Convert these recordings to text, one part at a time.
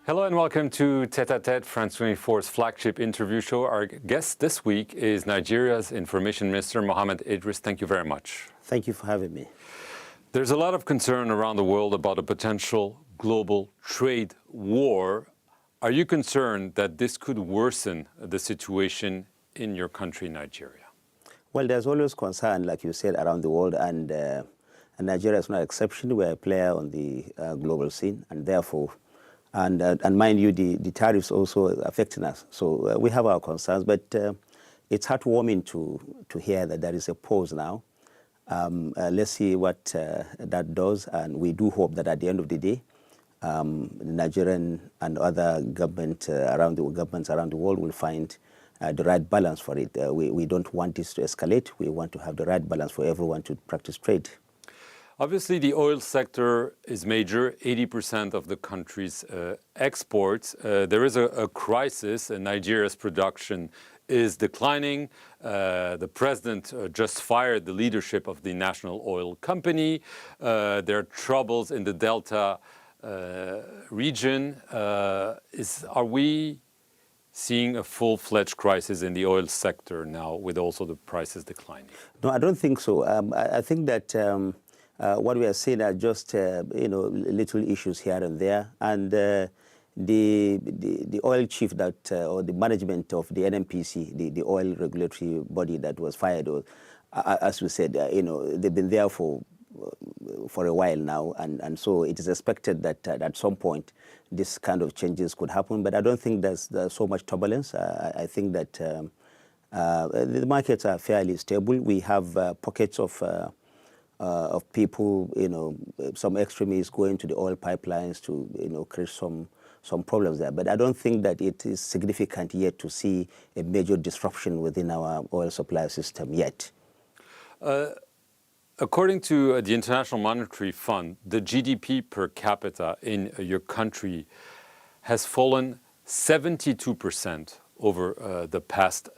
Hello and welcome to Tête à Tête, France 24's flagship interview show. Our guest this week is Nigeria's Information Minister, Mohammed Idris. Thank you very much. Thank you for having me. There's a lot of concern around the world about a potential global trade war. Are you concerned that this could worsen the situation in your country, Nigeria? Well, there's always concern, like you said, around the world, and Nigeria is no exception. We're a player on the global scene, and therefore, and mind you, the tariffs also affecting us. So we have our concerns, but it's heartwarming to hear that there is a pause now. Let's see what that does, and we do hope that at the end of the day, the Nigerian and other governments around the world will find the right balance for it. We don't want this to escalate. We want to have the right balance for everyone to practice trade. Obviously, the oil sector is major, 80% of the country's exports. There is a crisis, and Nigeria's production is declining. The president just fired the leadership of the national oil company. There are troubles in the Delta region. Are we seeing a full-fledged crisis in the oil sector now, with also the prices declining? No, I don't think so. I think that what we are seeing are just little issues here and there, and the oil chief that or the management of the NNPC, the oil regulatory body that was fired, as we said, they've been there for a while now, and so it is expected that at some point this kind of changes could happen. But I don't think there's so much turbulence. I think that the markets are fairly stable. We have pockets of people, some extremists going to the oil pipelines to create some problems there. But I don't think that it is significant yet to see a major disruption within our oil supply system yet. According to the International Monetary Fund, the GDP per capita in your country has fallen 72% over the past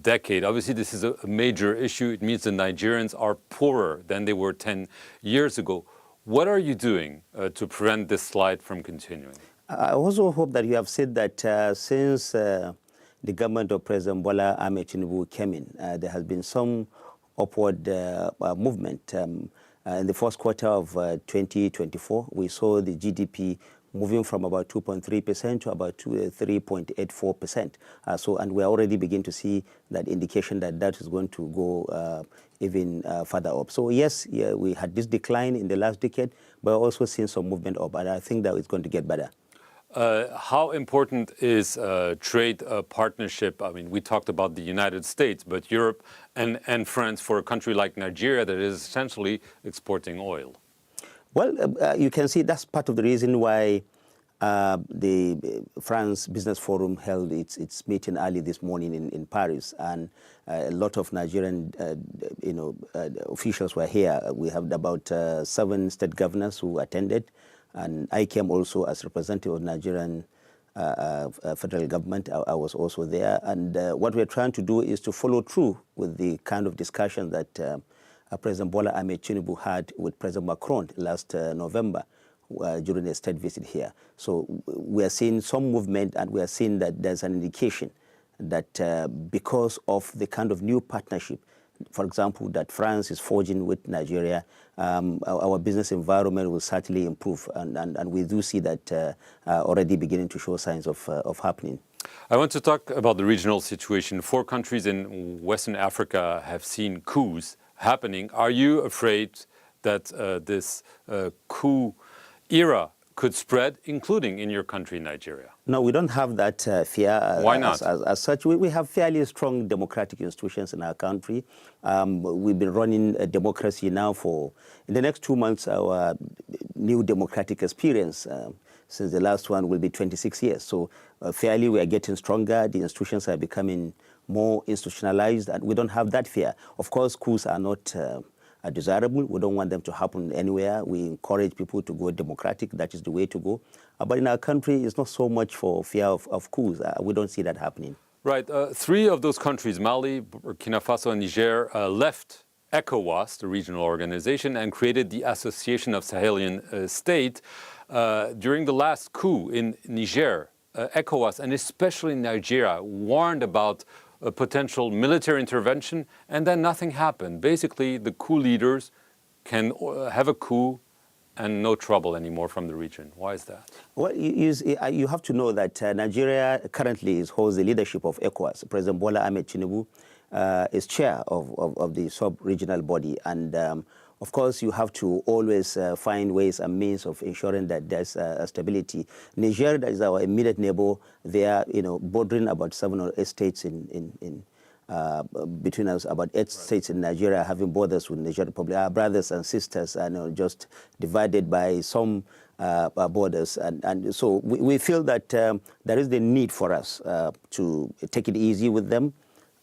decade. Obviously, this is a major issue. It means the Nigerians are poorer than they were 10 years ago. What are you doing to prevent this slide from continuing? I also hope that you have said that since the government of President Bola Ahmed Tinubu came in, there has been some upward movement. In the first quarter of 2024, we saw the GDP moving from about 2.3% to about 3.84%. And we already begin to see that indication that is going to go even further up. So yes, we had this decline in the last decade, but also seen some movement up, and I think that it's going to get better. How important is trade partnership? I mean, we talked about the United States, but Europe and France for a country like Nigeria that is essentially exporting oil. Well, you can see that's part of the reason why the France Business Forum held its meeting early this morning in Paris, and a lot of Nigerian officials were here. We have about 7 state governors who attended, and I came also as representative of Nigerian federal government. I was also there, and what we're trying to do is to follow through with the kind of discussion that President Bola Ahmed Tinubu had with President Macron last November during a state visit here. So we are seeing some movement, and we are seeing that there's an indication that because of the kind of new partnership, for example, that France is forging with Nigeria, our business environment will certainly improve, and we do see that already beginning to show signs of happening. I want to talk about the regional situation. 4 countries in Western Africa have seen coups happening. Are you afraid that this coup era could spread, including in your country, Nigeria? No, we don't have that fear. Why not? As such, we have fairly strong democratic institutions in our country. We've been running a democracy now in the next 2 months, our new democratic experience since the last one will be 26 years. So fairly, we are getting stronger. The institutions are becoming more institutionalized, and we don't have that fear. Of course, coups are not desirable. We don't want them to happen anywhere. We encourage people to go democratic. That is the way to go. But in our country, it's not so much for fear of coups. We don't see that happening. Right. 3 of those countries, Mali, Burkina Faso, and Niger, left ECOWAS, the regional organization, and created the Association of Sahelian States. During the last coup in Niger, ECOWAS, and especially Nigeria, warned about a potential military intervention, and then nothing happened. Basically, the coup leaders can have a coup and no trouble anymore from the region. Why is that? Well, you have to know that Nigeria currently holds the leadership of ECOWAS. President Bola Ahmed Tinubu is chair of the sub-regional body. And of course, you have to always find ways and means of ensuring that there's stability. Niger, that is our immediate neighbor, they are bordering about 7 or 8 states between us, about 8 states in Nigeria having borders with Niger Republic. Our brothers and sisters are just divided by some borders. And so we feel that there is the need for us to take it easy with them.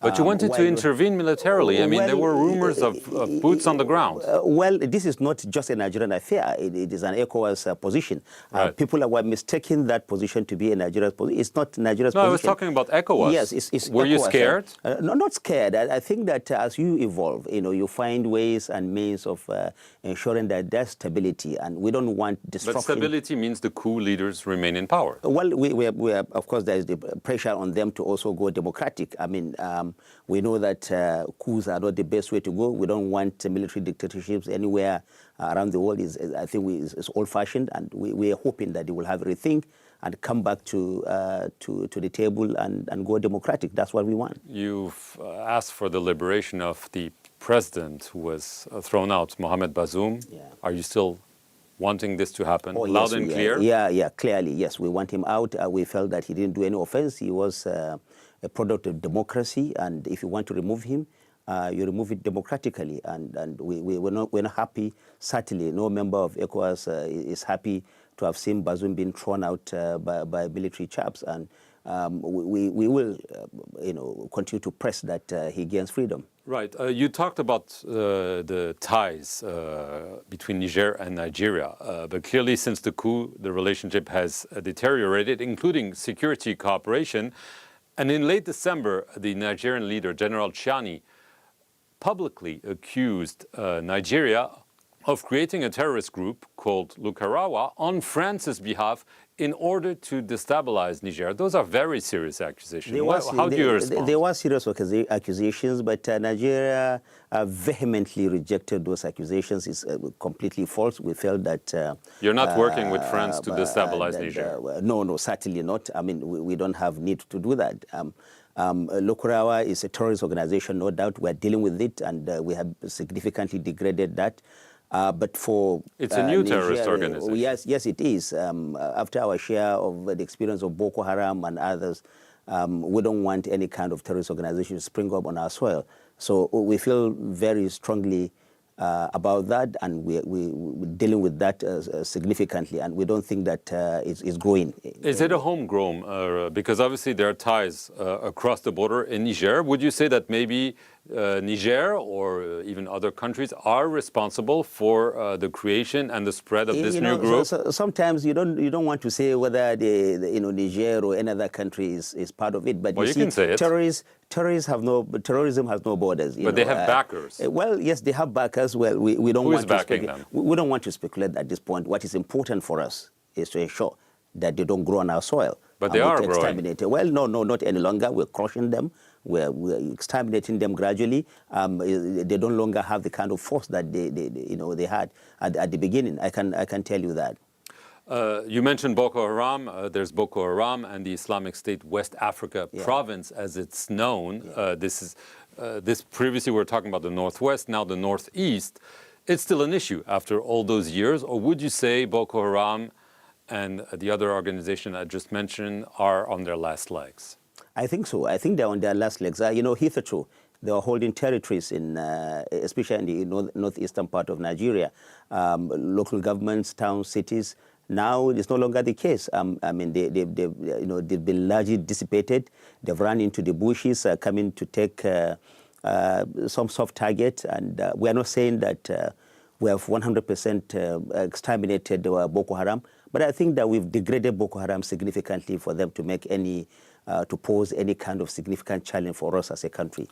But you wanted to intervene militarily. I mean, there were rumors of boots on the ground. Well, this is not just a Nigerian affair. It is an ECOWAS position. Right. People were mistaking that position to be a Nigerian position. It's not Nigeria's position. No, I was talking about ECOWAS. Yes, it's Were ECOWAS. you scared? No, not scared. I think that as you evolve, you find ways and means of ensuring that there's stability, and we don't want disruption. But stability means the coup leaders remain in power. Well, we are, of course, there is the pressure on them to also go democratic. I mean, we know that coups are not the best way to go. We don't want military dictatorships anywhere around the world. I think it's old-fashioned, and we are hoping that they will have a rethink and come back to the table and go democratic. That's what we want. You've asked for the liberation of the president who was thrown out, Mohammed Bazoum. Yeah. Are you still wanting this to happen? Oh, Loud yes, and clear? Yeah, clearly, yes. We want him out. We felt that he didn't do any offense. He was a product of democracy, and if you want to remove him, you remove it democratically. And we're not happy. Certainly, no member of ECOWAS is happy to have seen Bazoum being thrown out by military chaps. And we will, continue to press that he gains freedom. Right. You talked about the ties between Niger and Nigeria, but clearly since the coup, the relationship has deteriorated, including security cooperation. And in late December, the Nigerian leader, General Chiani, publicly accused Nigeria of creating a terrorist group called Lukarawa on France's behalf in order to destabilize Niger. Those are very serious accusations. How do you respond? There were serious accusations, but Nigeria vehemently rejected those accusations. It's completely false. We felt that... You're not working with France to destabilize Niger? No, certainly not. I mean, we don't have need to do that. Lukarawa is a terrorist organization, no doubt. We're dealing with it, and we have significantly degraded that. But for it's a new terrorist organization. Yes, it is. After our share of the experience of Boko Haram and others, we don't want any kind of terrorist organization to spring up on our soil. So we feel very strongly about that, and we're dealing with that significantly, and we don't think that it's growing. Is it a homegrown? Because obviously there are ties across the border in Niger. Would you say that maybe Niger or even other countries are responsible for the creation and the spread of this new group? Sometimes you don't want to say whether Niger or any other country is part of it. But well, you can say it. Terrorism has no borders. But they have backers. Well, yes, they have backers. Well, we don't Who want is backing them? We don't want to speculate at this point. What is important for us is to ensure that they don't grow on our soil. But they are growing. Well, no, not any longer. We're crushing them. We're exterminating them gradually. They no longer have the kind of force that they had at the beginning. I can tell you that. You mentioned Boko Haram. There's Boko Haram and the Islamic State West Africa province, as it's known. Yeah. This previously we were talking about the Northwest, now the Northeast. It's still an issue after all those years, or would you say Boko Haram and the other organization I just mentioned are on their last legs? I think so. I think they're on their last legs. Hitherto, they are holding territories especially in the northeastern part of Nigeria, local governments, towns, cities. Now it's no longer the case. I mean, they've been largely dissipated. They've run into the bushes, coming to take some soft target. And we are not saying that we have 100% exterminated Boko Haram, but I think that we've degraded Boko Haram significantly for them to make to pose any kind of significant challenge for us as a country.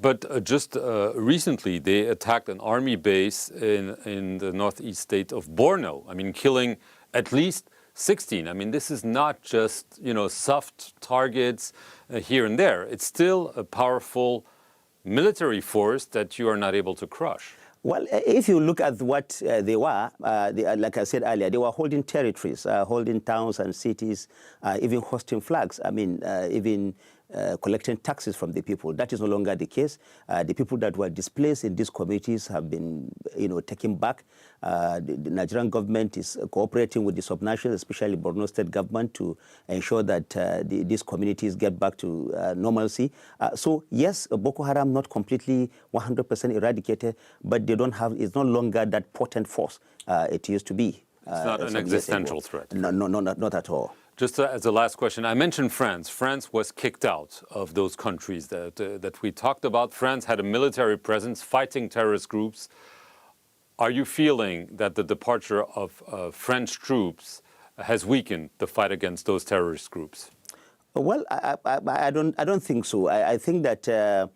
But just recently, they attacked an army base in the northeast state of Borno. I mean, killing at least 16. I mean, this is not just, soft targets here and there. It's still a powerful military force that you are not able to crush. Well, if you look at what they were, like I said earlier, they were holding territories, holding towns and cities, even hosting flags. I mean, even collecting taxes from the people. That is no longer the case. The people that were displaced in these communities have been, taken back. The Nigerian government is cooperating with the subnationals, especially Borno State government, to ensure that these communities get back to normalcy. So yes, Boko Haram not completely 100% eradicated, but they don't have. It's no longer that potent force it used to be. It's not an existential threat. No, not at all. Just as a last question, I mentioned France. France was kicked out of those countries that we talked about. France had a military presence fighting terrorist groups. Are you feeling that the departure of French troops has weakened the fight against those terrorist groups? Well, I don't think so. I think that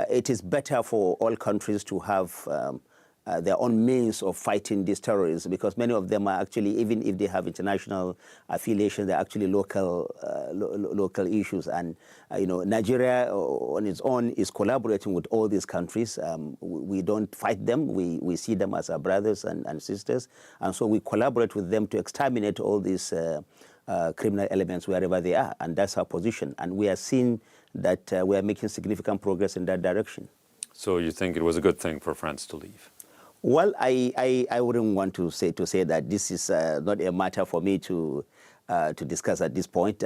it is better for all countries to have their own means of fighting these terrorists, because many of them are actually, even if they have international affiliation, they're actually local issues. And Nigeria on its own is collaborating with all these countries. We don't fight them. We see them as our brothers and sisters, and so we collaborate with them to exterminate all these criminal elements wherever they are, and that's our position. And we are seeing that we are making significant progress in that direction. So you think it was a good thing for France to leave? Well, I wouldn't want to say that this is not a matter for me to discuss at this point.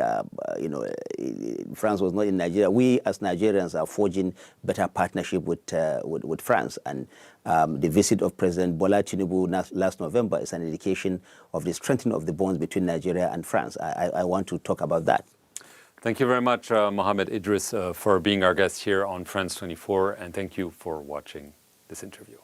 France was not in Nigeria. We as Nigerians are forging better partnership with France, and the visit of President Bola Tinubu last November is an indication of the strengthening of the bonds between Nigeria and France. I want to talk about that. Thank you very much, Mohammed Idris, for being our guest here on France 24, and thank you for watching this interview.